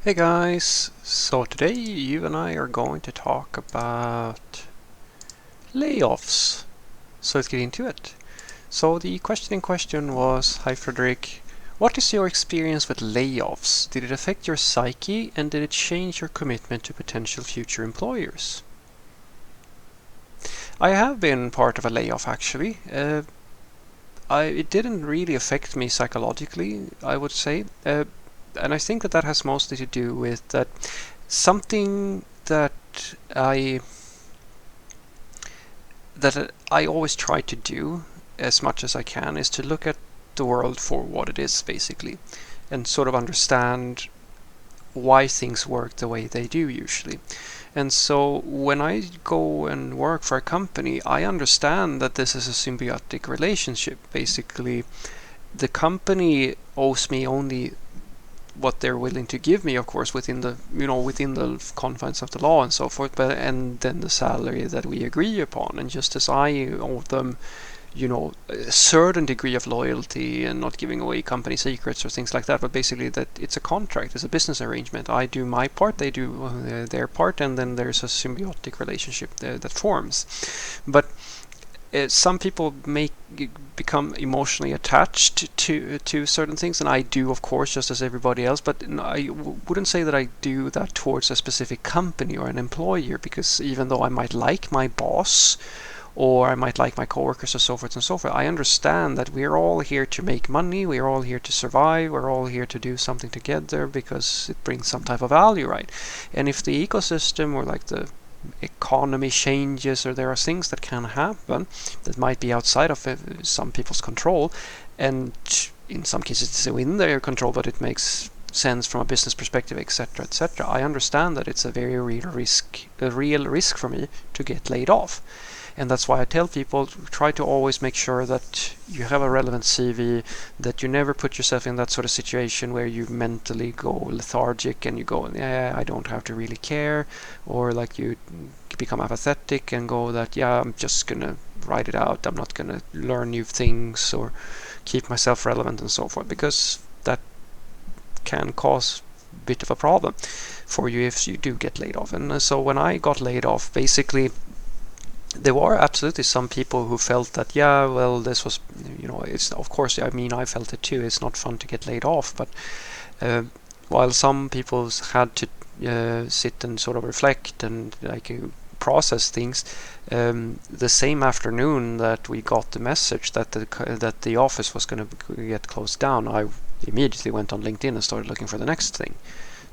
Hey guys, so today you and I are going to talk about layoffs. So let's get into it. So the question in question was, hi Frederick, what is your experience with layoffs? Did it affect your psyche and did it change your commitment to potential future employers? I have been part of a layoff actually. It didn't really affect me psychologically, I would say. And I think that that has mostly to do with that something I that I always try to do as much as I can is to look at the world for what it is, basically, and sort of understand why things work the way they do usually. And so when I go and work for a company, I understand that this is a symbiotic relationship. Basically, the company owes me only what they're willing to give me, of course, within the confines of the law and so forth, but and then the salary that we agree upon. And just as I owe them, a certain degree of loyalty and not giving away company secrets or things like that, but basically that it's a contract, it's a business arrangement. I do my part, they do their part, and then there's a symbiotic relationship that forms. But some people become emotionally attached to certain things, and I do, of course, just as everybody else. But I wouldn't say that I do that towards a specific company or an employer, because even though I might like my boss or I might like my coworkers and so forth, I understand that we're all here to make money, we're all here to survive, we're all here to do something together because it brings some type of value, right? And if the ecosystem or like the economy changes or there are things that can happen that might be outside of some people's control, and in some cases it's within their control, but it makes sense from a business perspective, etc., etc. I understand that it's a very real risk for me to get laid off. And that's why I tell people, try to always make sure that you have a relevant CV, that you never put yourself in that sort of situation where you mentally go lethargic and you go, yeah, I don't have to really care, or like you become apathetic and go that, yeah, I'm just gonna write it out, I'm not gonna learn new things or keep myself relevant and so forth, because that can cause a bit of a problem for you if you do get laid off. And so when I got laid off, basically there were absolutely some people who felt that, yeah, well, this was, it's, of course, I mean, I felt it too. It's not fun to get laid off, but while some people had to sit and sort of reflect and like process things, the same afternoon that we got the message that the office was going to get closed down, I immediately went on LinkedIn and started looking for the next thing.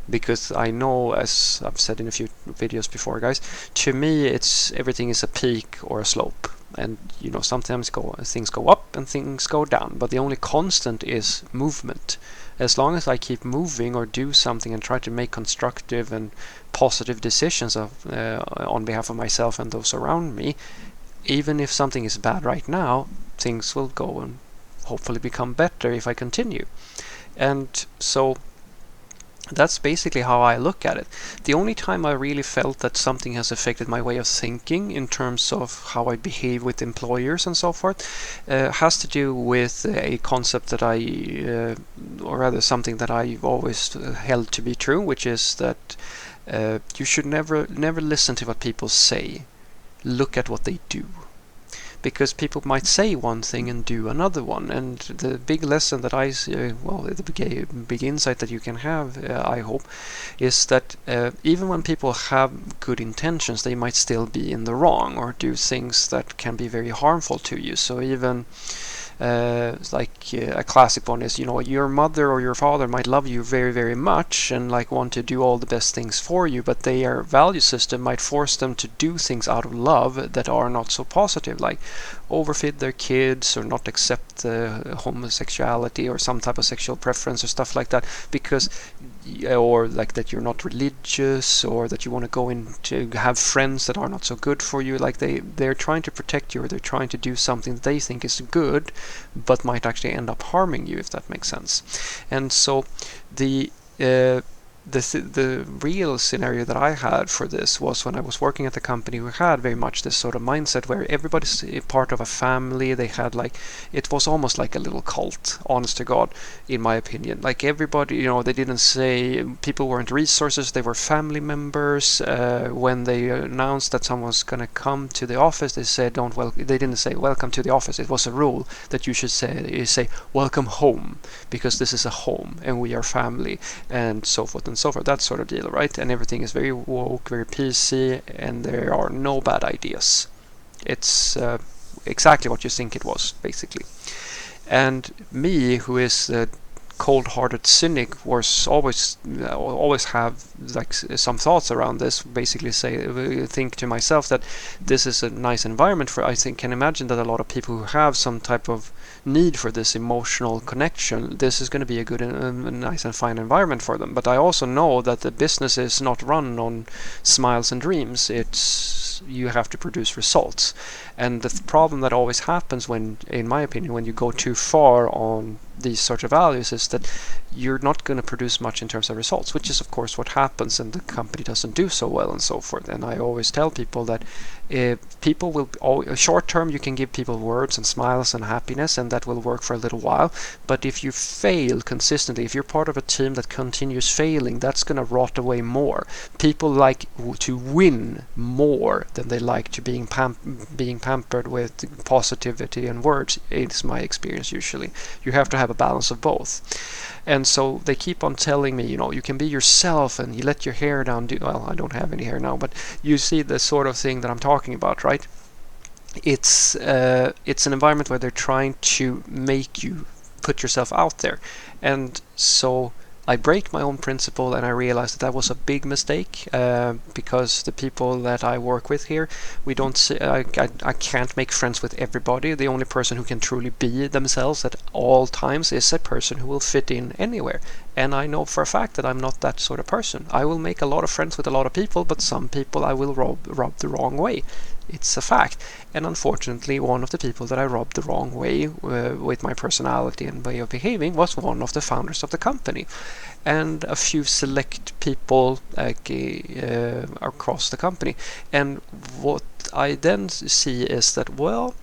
Because I know, as I've said in a few videos before, guys, to me it's everything is a peak or a slope, and sometimes things go up and things go down, but the only constant is movement. As long as I keep moving or do something and try to make constructive and positive decisions on behalf of myself and those around me, even if something is bad right now, things will go and hopefully become better if I continue. And so that's basically how I look at it. The only time I really felt that something has affected my way of thinking in terms of how I behave with employers and so forth has to do with a concept that or rather something that I've always held to be true, which is that you should never listen to what people say. Look at what they do, because people might say one thing and do another one. And the big lesson that the big insight that you can have, I hope, is that even when people have good intentions, they might still be in the wrong or do things that can be very harmful to you. So even a classic one is, your mother or your father might love you very, very much and like want to do all the best things for you, but their value system might force them to do things out of love that are not so positive, like overfeed their kids or not accept homosexuality or some type of sexual preference or stuff like that, because or like that you're not religious, or that you want to go in to have friends that are not so good for you. Like they're trying to protect you, or they're trying to do something that they think is good but might actually end up harming you, if that makes sense. And so the the real scenario that I had for this was when I was working at the company. We had very much this sort of mindset where everybody's a part of a family. They had like, it was almost like a little cult, honest to God, in my opinion. Like everybody, they didn't say people weren't resources, they were family members. When they announced that someone was going to come to the office, they said they didn't say welcome to the office. It was a rule that you should say welcome home, because this is a home and we are family, and so forth and so forth, that sort of deal, right? And everything is very woke, very PC, and there are no bad ideas. It's exactly what you think it was, basically. And me, who is the cold-hearted cynic, was always have like some thoughts around this. Basically, think to myself that this is a nice environment for. I can imagine that a lot of people who have some type of need for this emotional connection, this is going to be a good and nice and fine environment for them. But I also know that the business is not run on smiles and dreams. You have to produce results, and the problem that always happens when, in my opinion, when you go too far on these sort of values is that you're not going to produce much in terms of results, which is of course what happens, and the company doesn't do so well and so forth. And I always tell people that people will short term you can give people words and smiles and happiness, and that will work for a little while, but if you fail consistently, if you're part of a team that continues failing, that's going to rot away more. People like to win more than they like to being pampered with positivity and words. It's my experience. Usually you have to have a balance of both. And so they keep on telling me, you can be yourself and you let your hair down. Well, I don't have any hair now, but you see the sort of thing that I'm talking about, right? It's an environment where they're trying to make you put yourself out there. And so I break my own principle, and I realized that was a big mistake, because the people that I work with here, we don't say, I can't make friends with everybody. The only person who can truly be themselves at all times is a person who will fit in anywhere. And I know for a fact that I'm not that sort of person. I will make a lot of friends with a lot of people, but some people I will rub the wrong way. It's a fact. And unfortunately, one of the people that I rubbed the wrong way with my personality and way of behaving was one of the founders of the company, and a few select people across the company. And what I then see is that, well,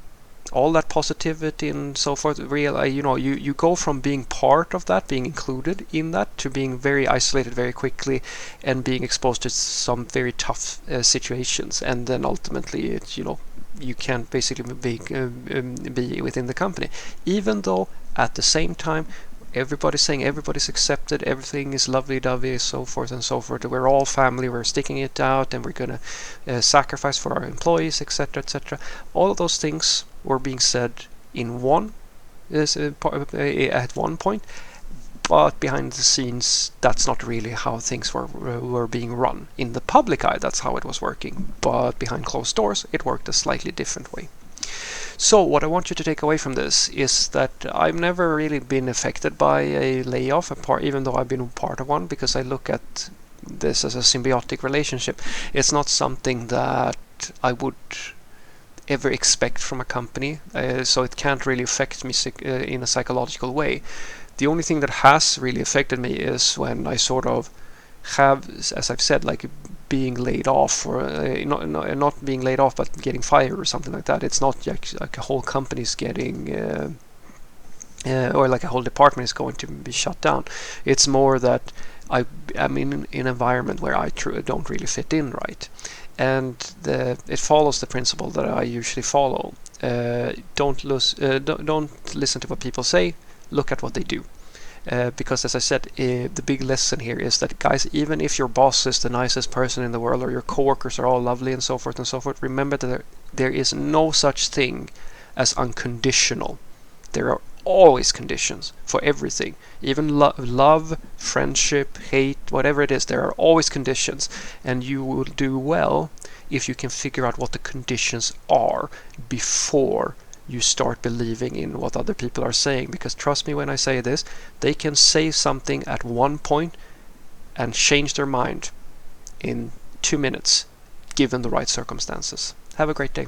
all that positivity and so forth, you go from being part of that, being included in that, to being very isolated very quickly and being exposed to some very tough situations, and then ultimately you can't basically be within the company, even though at the same time everybody's saying everybody's accepted, everything is lovely-dovey, so forth and so forth. We're all family, we're sticking it out, and we're going to sacrifice for our employees, etc., etc. All of those things were being said at one point, but behind the scenes, that's not really how things were being run. In the public eye, that's how it was working, but behind closed doors, it worked a slightly different way. So what I want you to take away from this is that I've never really been affected by a layoff, even though I've been part of one, because I look at this as a symbiotic relationship. It's not something that I would ever expect from a company, so it can't really affect me in a psychological way. The only thing that has really affected me is when I sort of have, as I've said, like being laid off, or not being laid off, but getting fired or something like that. It's not like a whole company's getting or like a whole department is going to be shut down. It's more that I'm in an environment where I don't really fit in right, and it follows the principle that I usually follow. Don't listen to what people say, look at what they do. Because as I said, the big lesson here is that, guys, even if your boss is the nicest person in the world, or your coworkers are all lovely and so forth, remember that there is no such thing as unconditional. There are always conditions for everything. Even love, friendship, hate, whatever it is, there are always conditions. And you will do well if you can figure out what the conditions are before you start believing in what other people are saying. Because trust me when I say this, they can say something at one point and change their mind in 2 minutes, given the right circumstances. Have a great day.